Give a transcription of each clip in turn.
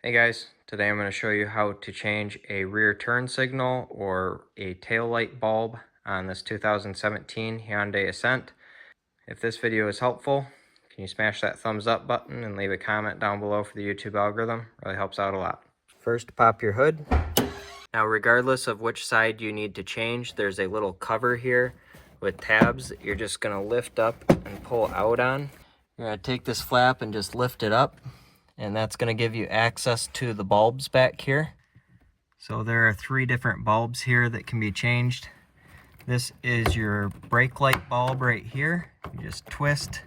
Hey guys, today I'm going to show you how to change a rear turn signal or a tail light bulb on this 2017 Hyundai Accent. If this video is helpful, can you smash that thumbs up button and leave a comment down below for the YouTube algorithm? Really helps out a lot. First, pop your hood. Now, regardless of which side you need to change, there's a little cover here with tabs that you're just going to lift up and pull out on. You're going to take this flap and just lift it up, and that's going to give you access to the bulbs back here. So there are 3 different bulbs here that can be changed. This is your brake light bulb right here. You just twist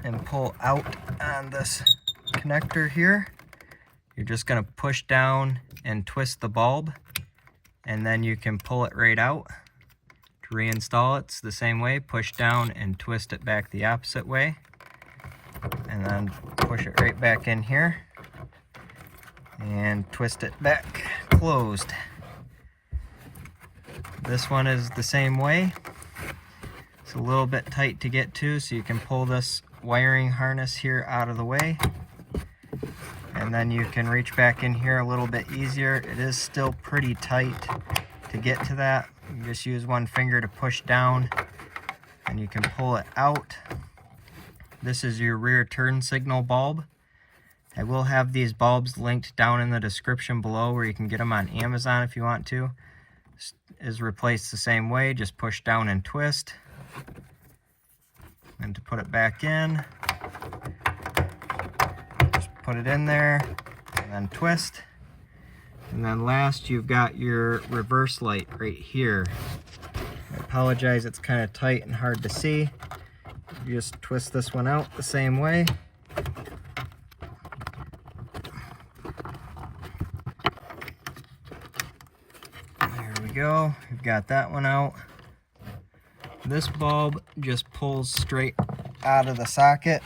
and pull out on this connector here. You're just going to push down and twist the bulb, and then you can pull it right out. To reinstall it's the same way. Push down and twist it back the opposite way, and then push it right back in here and twist it back closed. This one is the same way. It's a little bit tight to get to, so you can pull this wiring harness here out of the way, and then you can reach back in here a little bit easier. It is still pretty tight to get to that. You just use one finger to push down and you can pull it out. This is your rear turn signal bulb. I will have these bulbs linked down in the description below where you can get them on Amazon if you want to. This is replaced the same way, just push down and twist. And to put it back in, just put it in there and then twist. And then last, you've got your reverse light right here. I apologize, it's kind of tight and hard to see. You just twist this one out the same way. There we go, we've got that one out. This bulb just pulls straight out of the socket,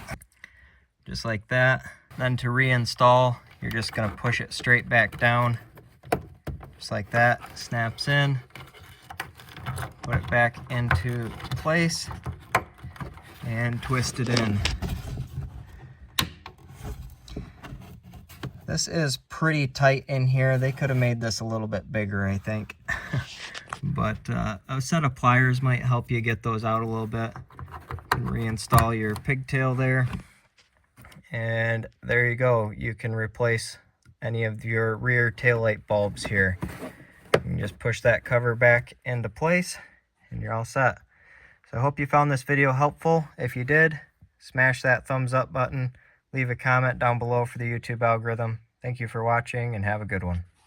just like that. Then to reinstall, you're just gonna push it straight back down, just like that. Snaps in, put it back into place, and twist it in. This is pretty tight in here. They could have made this a little bit bigger, I think. But a set of pliers might help you get those out a little bit. Reinstall your pigtail there. And there you go. You can replace any of your rear taillight bulbs here. You can just push that cover back into place and you're all set. So I hope you found this video helpful. If you did, smash that thumbs up button. Leave a comment down below for the YouTube algorithm. Thank you for watching and have a good one.